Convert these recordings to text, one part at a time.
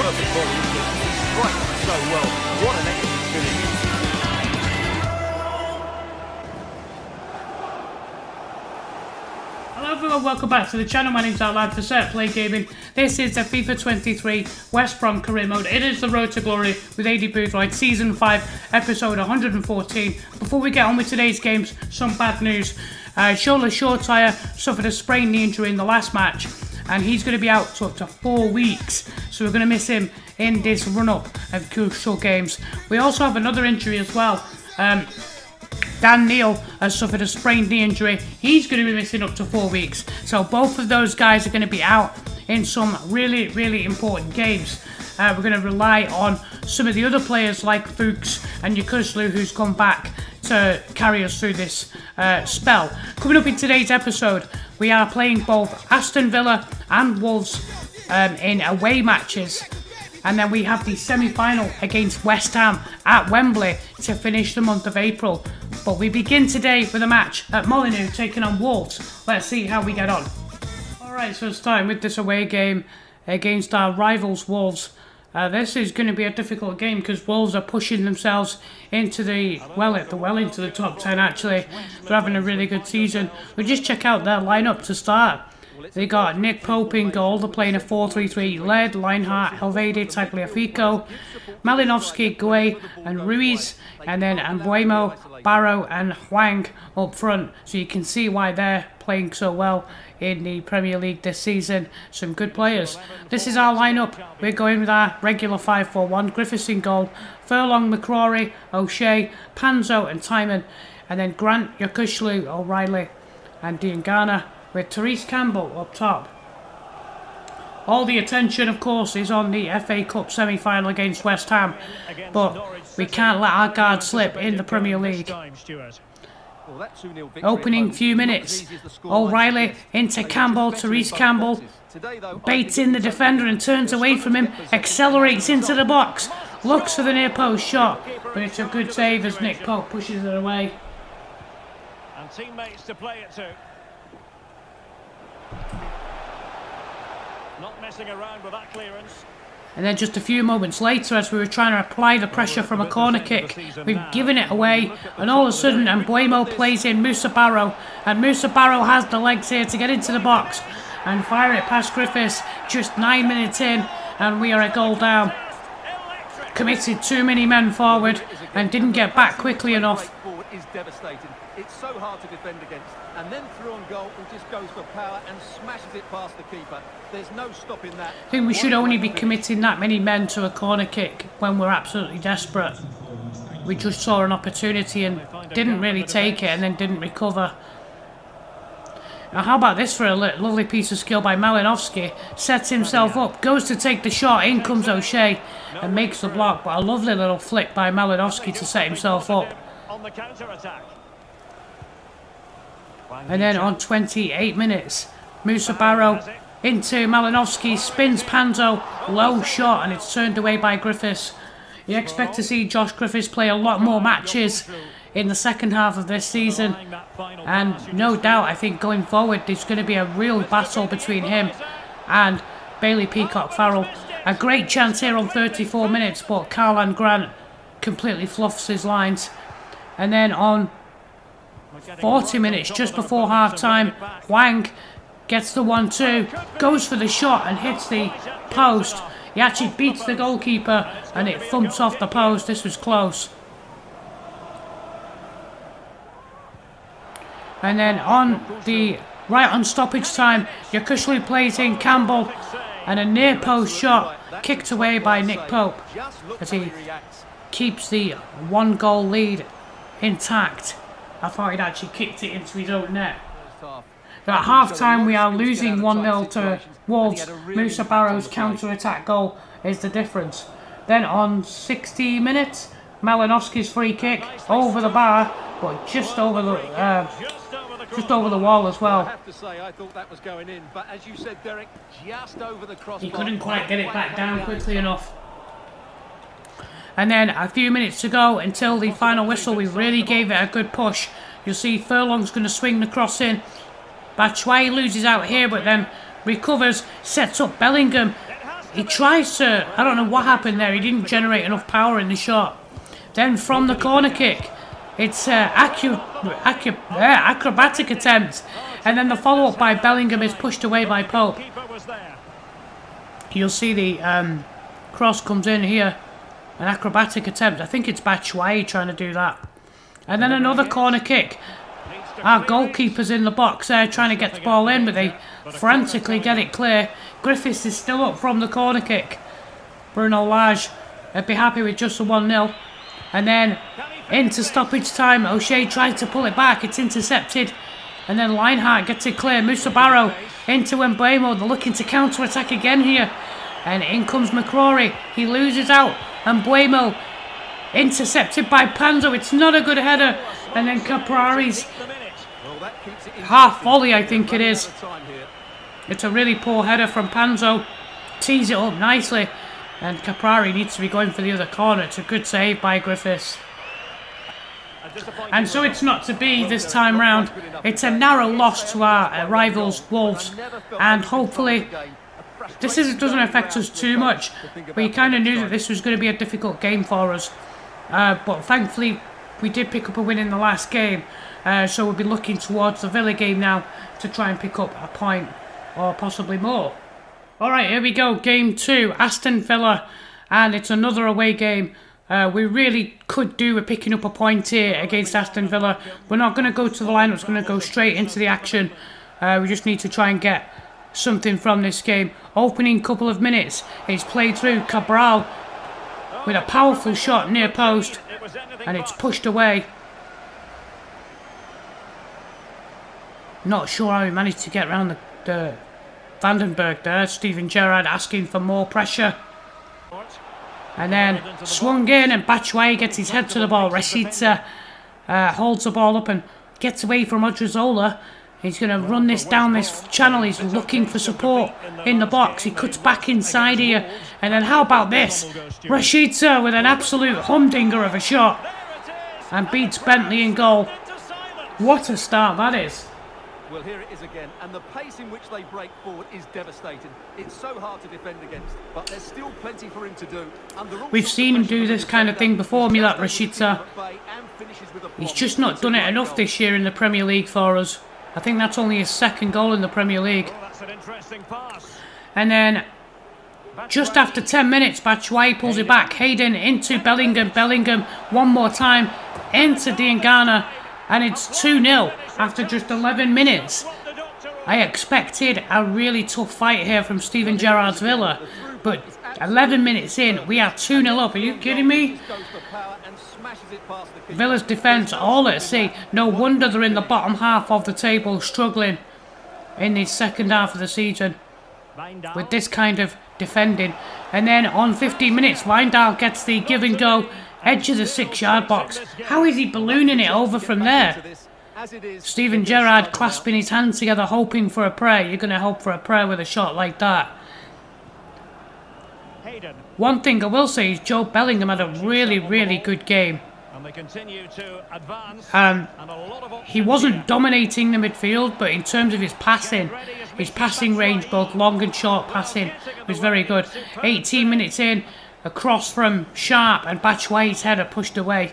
perfect volley, isn't it? He strikes it so well. What an excellent finish. Hello everyone, welcome back to the channel. My name's Outland for Set Play Gaming. This is the FIFA 23 West Brom career mode. It is the Road to Glory with Aidy Boothroyd, Season 5, Episode 114. Before we get on with today's games, some bad news. Shola Shortire suffered a sprained knee injury in the last match, and he's going to be out to up to 4 weeks. So we're going to miss him in this run-up of crucial games. We also have another injury as well. Dan Neil has suffered a sprained knee injury. He's going to be missing up to 4 weeks. So both of those guys are going to be out in some really important games. We're going to rely on some of the other players like Fuchs and Yakuslu, who's come back to carry us through this spell. Coming up in today's episode, we are playing both Aston Villa and Wolves in away matches. And then we have the semi-final against West Ham at Wembley to finish the month of April. But we begin today with a match at Molineux taking on Wolves. Let's see how we get on. Alright, so starting with this away game against our rivals Wolves. This is going to be a difficult game because Wolves are pushing themselves into the into the top 10 actually. They're having a really good season. We'll just check out their lineup to start. They got Nick Pope in goal. They're playing a 4-3-3 led. Lineheart, Helvede, Tagliafico, Malinowski, Guay and Ruiz. And then Mbuemo, Barrow and Hwang up front. So you can see why they're playing so well in the Premier League this season. Some good players. This is our lineup. We're going with our regular 5-4-1. Griffiths in goal. Furlong, McCrory, O'Shea, Panzo and Timon. And then Grant, Yakushlu, O'Reilly and Diangana, with Therese Campbell up top. All the attention, of course, is on the FA Cup semi-final against West Ham, but we can't let our guard slip in the Premier League. Opening few minutes, O'Reilly into Campbell, Therese Campbell, baits in the defender and turns away from him, accelerates into the box, looks for the near post shot, but it's a good save as Nick Pope pushes it away. And teammates to play it to. Not messing around with that clearance. And then just a few moments later, as we were trying to apply the pressure from a corner kick, we've given it away, and all of a sudden Mbuemo plays in Musa Barrow, and Musa Barrow has the legs here to get into the box and fire it past Griffiths. Just 9 minutes in, and we are a goal down. Committed too many men forward and didn't get back quickly enough. Is devastating. It's so hard to defend against, and then through on goal he just goes for power and smashes it past the keeper. There's no stopping that. I think we should only be committing that many men to a corner kick when we're absolutely desperate. We just saw an opportunity and didn't really take it, and then didn't recover. Now how about this for a lovely piece of skill by Malinowski. Sets himself up, goes to take the shot, in comes O'Shea and makes the block, but a lovely little flick by Malinowski to set himself up. On the counter-attack. And then on 28 minutes, Musa Barrow into Malinowski, spins Panzo, low shot, and it's turned away by Griffiths. You expect to see Josh Griffiths play a lot more matches in the second half of this season, and no doubt I think going forward there's going to be a real battle between him and Bailey Peacock-Farrell. A great chance here on 34 minutes, but Karlan Grant completely fluffs his lines. And then on 40 minutes, just before half-time, Hwang gets the 1-2, goes for the shot and hits the post. He actually beats the goalkeeper and it thumps off the post. This was close. And then on the right on stoppage time, Yakushlu plays in Campbell and a near post shot kicked away by Nick Pope as he keeps the 1-goal lead intact. I thought he'd actually kicked it into his own net. At half-time we are losing 1-0 to Wolves. Musa Barrow's counter-attack goal is the difference. Then on 60 minutes, Malinowski's free kick over the bar, but just over the wall as well. I have to say, I thought that was going in, but as you said, Derek, just over the crossbar. He couldn't quite get it back down quickly enough. And then a few minutes to go until the final whistle. We really gave it a good push. You'll see Furlong's going to swing the cross in. Batshuayi loses out here, but then recovers, sets up Bellingham. he tries to, I don't know what happened there, he didn't generate enough power in the shot. Then from the corner kick, it's acrobatic attempt, and then the follow-up by Bellingham is pushed away by Pope. You'll see the cross comes in here, an acrobatic attempt. I think it's Batshuayi trying to do that. And then another corner kick. Our goalkeeper's in the box there trying to get the ball in, but they frantically get it clear. Griffiths is still up from the corner kick. Bruno Lage would be happy with just a 1-0. And then into stoppage time, O'Shea tries to pull it back, it's intercepted. And then Lineheart gets it clear. Moussa Barrow into Mbeumo, they're looking to counter-attack again here. And in comes McCrory, he loses out. And Mbeumo intercepted by Panzo, it's not a good header. And then Caprari's half volley, I think it is. It's a really poor header from Panzo. Tees it up nicely. And Caprari needs to be going for the other corner. It's a good save by Griffiths. And so it's not to be this time round. It's a narrow loss to our rivals, Wolves. And hopefully, doesn't affect us too much. We kind of knew that this was going to be a difficult game for us. But thankfully, we did pick up a win in the last game. So we'll be looking towards the Villa game now to try and pick up a point or possibly more. Alright, here we go. Game 2, Aston Villa. And it's another away game. We really could do with picking up a point here against Aston Villa. We're not going to go to the line. We're going to go straight into the action. We just need to try and get something from this game. Opening couple of minutes. It's played through Cabral with a powerful shot near post. And it's pushed away. Not sure how he managed to get around the Vandenberg there. Steven Gerrard asking for more pressure. And then swung in and Batshuayi gets his head to the ball. Rashica holds the ball up and gets away from Odriozola. He's going to run this down this channel. He's looking for support in the box. He cuts back inside here. And then how about this? Rashica with an absolute humdinger of a shot. And beats Bentley in goal. What a start that is. Well, here it is again, and the pace in which they break forward is devastating. It's so hard to defend against, but there's still plenty for him to do. We've seen him do this kind of thing before, Milat Rashica. He's just not done it enough this year in the Premier League for us. I think that's only his second goal in the Premier League. And then, just after 10 minutes, Batshuayi pulls it back. Hayden into Bellingham. Bellingham one more time into Diangana. And it's 2-0 after just 11 minutes. I expected a really tough fight here from Steven Gerrard's Villa. But 11 minutes in, we are 2-0 up. Are you kidding me? Villa's defence all at sea. No wonder they're in the bottom half of the table, struggling in the second half of the season with this kind of defending. And then on 15 minutes, Wijndal gets the give and go. Edge of the 6-yard box. How is he ballooning it over from there? Steven Gerrard clasping his hands together, hoping for a prayer. You're going to hope for a prayer with a shot like that. One thing I will say is Joe Bellingham had a really, really good game. He wasn't dominating the midfield, but in terms of his passing range, both long and short passing, was very good. 18 minutes in. A cross from Sharp and Batshuayi's header pushed away.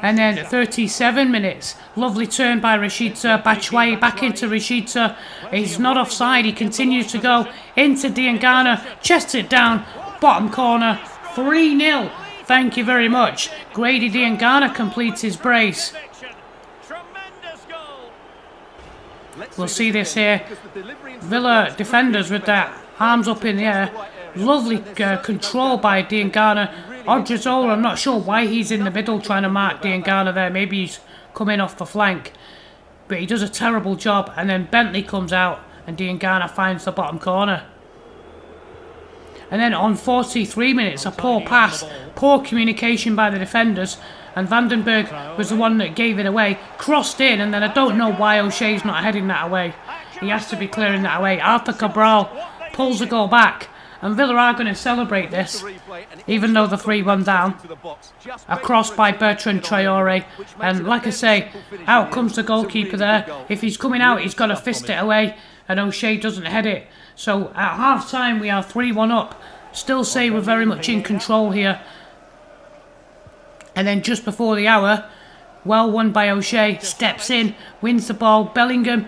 And then 37 minutes. Lovely turn by Rashica. Batshuayi back into Rashica. He's not offside. He continues to go into Diangana. Chests it down. Bottom corner. 3-0. Thank you very much. Grady Diangana completes his brace. We'll see this here. Villa defenders with their arms up in the air. Lovely control by Diangana. Odriozola, I'm not sure why he's in the middle trying to mark Diangana there. Maybe he's coming off the flank. But he does a terrible job. And then Bentley comes out and Diangana finds the bottom corner. And then on 43 minutes, a poor pass. Poor communication by the defenders. And Vandenberg was the one that gave it away. Crossed in, and then I don't know why O'Shea's not heading that away. He has to be clearing that away. Arthur Cabral pulls the goal back. And Villa are going to celebrate this, even though the 3-1 down. A cross by Bertrand Traore. And like I say, out comes the goalkeeper there. If he's coming out, he's got to fist it away. And O'Shea doesn't head it. So at half time, we are 3-1 up. Still say we're very much in control here. And then just before the hour, well won by O'Shea, steps in, wins the ball, Bellingham,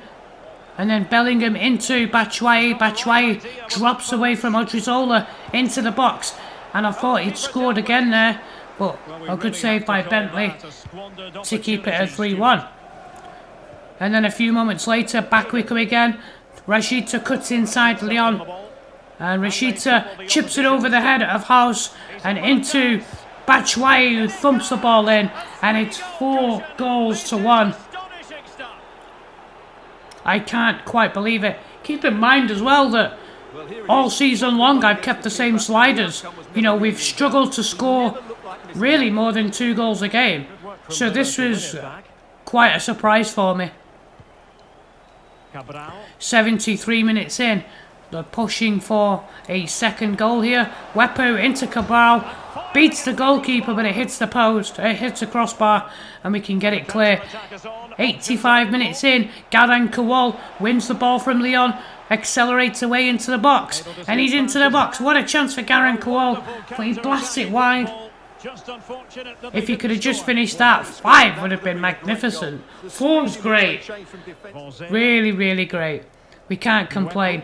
and then Bellingham into Batshuayi. Batshuayi drops away from Odriozola into the box, and I thought he'd scored again there, but a good save by Bentley to keep it at 3-1. And then a few moments later, back we come again. Rashida cuts inside Leon, and Rashida chips it over the head of House and into Batshuayi, who thumps the ball in, and it's 4-1. I can't quite believe it. Keep in mind as well that all season long I've kept the same sliders. You know, we've struggled to score really more than 2 goals a game. So this was quite a surprise for me. 73 minutes in. They're pushing for a second goal here. Wepo into Cabral. Beats the goalkeeper, but it hits the post. It hits the crossbar, and we can get it clear. 85 minutes in, Garan Kowal wins the ball from Leon, accelerates away into the box, and he's into the box. What a chance for Garan Kowal, but he blasts it wide. If he could have just finished that, 5 would have been magnificent. 4's great. Really, really great. We can't complain.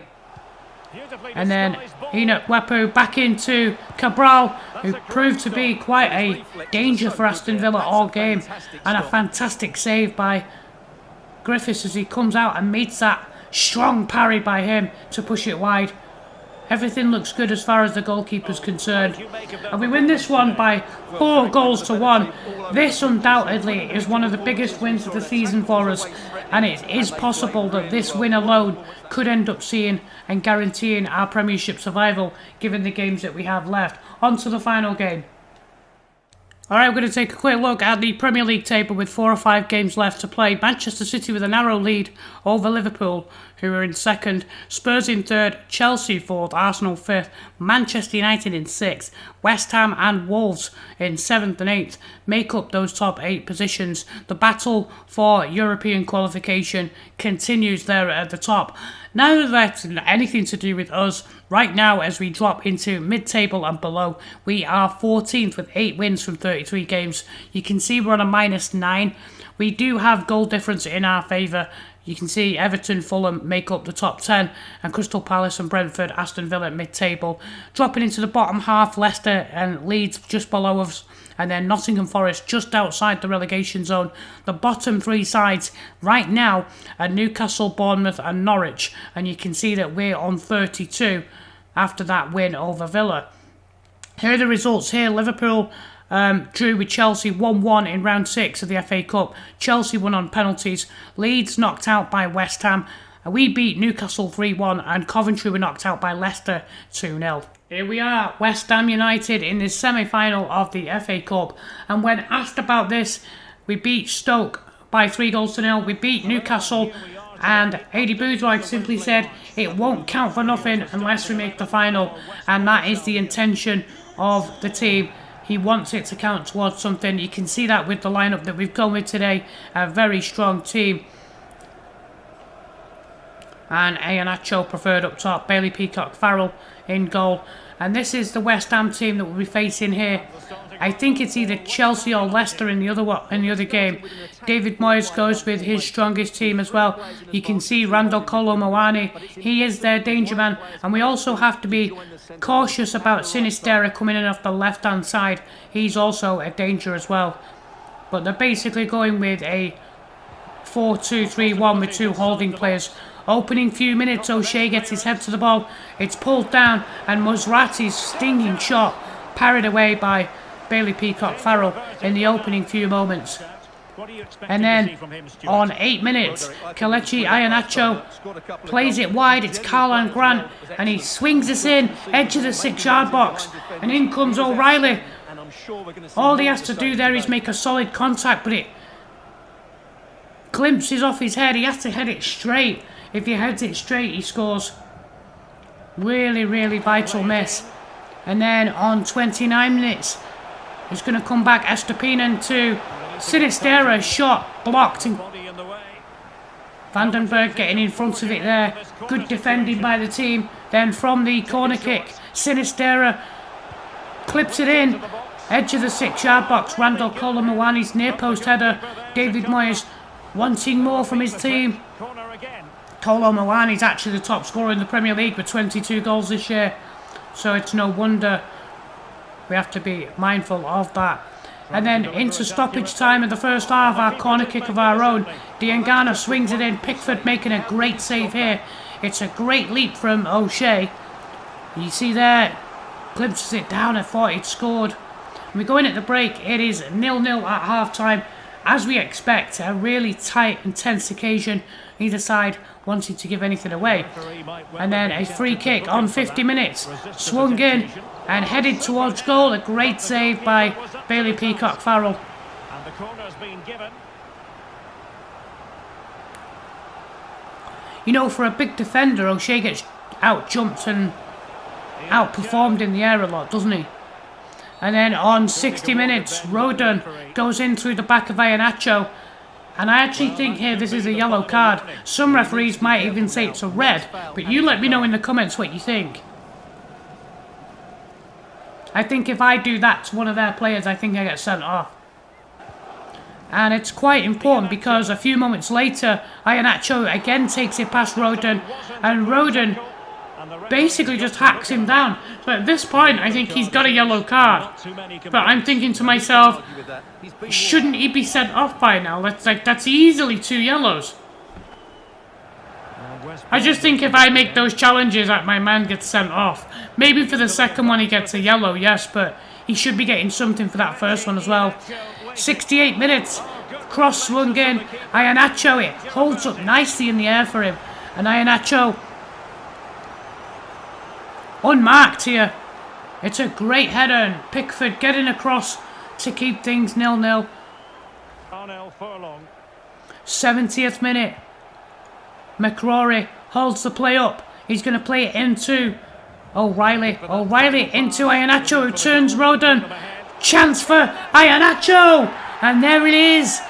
And then Enoch Wepo back into Cabral, who proved to be quite a danger for Aston Villa all game. And a fantastic save by Griffiths as he comes out and meets that strong parry by him to push it wide. Everything looks good as far as the goalkeeper's concerned. And we win this one by 4-1. This undoubtedly is one of the biggest wins of the season for us. And it is possible that this win alone could end up seeing and guaranteeing our Premiership survival, given the games that we have left. On to the final game. Alright, we're going to take a quick look at the Premier League table with 4 or 5 games left to play. Manchester City with a narrow lead over Liverpool, who are in 2nd. Spurs in 3rd, Chelsea 4th, Arsenal 5th, Manchester United in 6th. West Ham and Wolves in 7th and 8th make up those top 8 positions. The battle for European qualification continues there at the top. Now that's anything to do with us, right now as we drop into mid-table and below, we are 14th with 8 wins from 33 games. You can see we're on a -9. We do have goal difference in our favour. You can see Everton, Fulham make up the top 10, and Crystal Palace and Brentford, Aston Villa mid-table. Dropping into the bottom half, Leicester and Leeds just below us, and then Nottingham Forest just outside the relegation zone. The bottom 3 sides right now are Newcastle, Bournemouth and Norwich, and you can see that we're on 32 after that win over Villa. Here are the results here. Liverpool drew with Chelsea 1-1 in round 6 of the FA Cup. Chelsea won on penalties. Leeds knocked out by West Ham. We beat Newcastle 3-1, and Coventry were knocked out by Leicester 2-0. Here we are, West Ham United in the semi-final of the FA Cup. And when asked about this, we beat Stoke by 3-0. We beat Newcastle, and Aidy Boothroyd simply said it won't count for nothing unless we make the final. And that is the intention of the team. He wants it to count towards something. You can see that with the lineup that we've gone with today. A very strong team. And Iheanacho preferred up top. Bailey, Peacock, Farrell in goal. And this is the West Ham team that we'll be facing here. I think it's either Chelsea or Leicester in the other game. David Moyes goes with his strongest team as well. You can see Randall Kolo Muani. He is their danger man. And we also have to be cautious about Sinistera coming in off the left-hand side. He's also a danger as well. But they're basically going with a 4-2-3-1 with 2 holding players. Opening few minutes, O'Shea gets his head to the ball. It's pulled down, and Musrati's stinging shot parried away by Bailey Peacock Farrell in the opening few moments. And then on 8 minutes, Kelechi Iheanacho plays it wide. It's Karlan Grant, and he swings us in, edge of the 6-yard box, and in comes O'Reilly. All he has to do there is make a solid contact, but it glimpses off his head. He has to head it straight. If he heads it straight, he scores. Really, really vital miss. And then on 29 minutes, it's going to come back Estupinan to Sinistera, shot blocked, and Vandenberg getting in front of it there. Good defending by the team. Then from the corner kick, Sinistera clips it in. Edge of the 6-yard box. Randall Colomawani's near post header. David Moyes wanting more from his team. Colomawani's actually the top scorer in the Premier League with 22 goals this year. So it's no wonder we have to be mindful of that. And then into stoppage time in the first half, our corner kick of our own. Diangana swings it in. Pickford making a great save here. It's a great leap from O'Shea. You see there, glimpses it down. I thought he'd scored. And we go in at the break. It is 0-0 at half time. As we expect, a really tight and tense occasion. Neither side wanting to give anything away. And then a free kick on 50 minutes. Swung in and headed towards goal. A great save by Bailey Peacock-Farrell. And the corner's been given. You know, for a big defender, O'Shea gets out-jumped and outperformed in the air a lot, doesn't he? And then on 60 minutes, Rodon goes in through the back of Iheanacho. And I actually think here this is a yellow card. Some referees might even say it's a red. But you let me know in the comments what you think. I think if I do that to one of their players, I think I get sent off. And it's quite important because a few moments later, Iheanacho again takes it past Rodon. And Rodon basically just hacks him down. So at this point, I think he's got a yellow card. But I'm thinking to myself, shouldn't he be sent off by now? That's easily 2 yellows. I just think if I make those challenges that my man gets sent off. Maybe for the second one he gets a yellow, yes, but he should be getting something for that first one as well. 68 minutes, cross swung in. Iheanacho, it holds up nicely in the air for him. And Iheanacho unmarked here. It's a great header and Pickford getting across to keep things 0-0. 70th minute. McCrory holds the play up. He's going to play it into O'Reilly. O'Reilly into Iheanacho, who turns Rodon. Chance for Iheanacho. And there it is.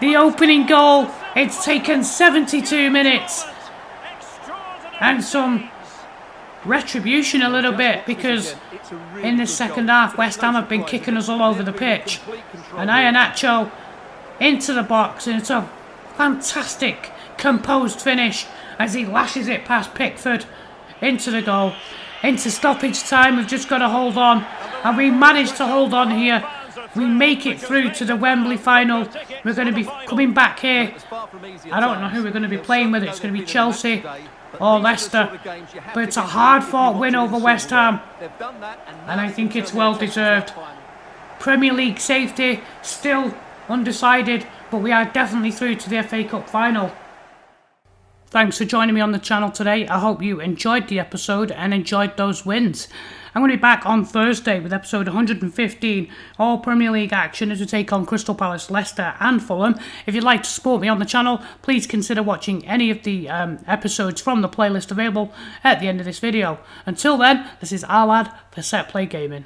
The opening goal. It's taken 72 minutes. And some retribution a little bit, because in the second half West Ham have been kicking us all over the pitch. And Iheanacho into the box, and it's a fantastic composed finish as he lashes it past Pickford into the goal. Into stoppage time, we've just got to hold on, and we managed to hold on here. We make it through to the Wembley final. We're going to be coming back here. I don't know who we're going to be playing with. It's going to be Chelsea or Leicester, but it's a hard-fought win over West Ham, and I think it's well deserved. Premier League safety still undecided, but we are definitely through to the FA Cup final. Thanks for joining me on the channel today. I hope you enjoyed the episode and enjoyed those wins. I'm going to be back on Thursday with episode 115, all Premier League action as we take on Crystal Palace, Leicester and Fulham. If you'd like to support me on the channel, please consider watching any of the episodes from the playlist available at the end of this video. Until then, this is our lad for Set Play Gaming.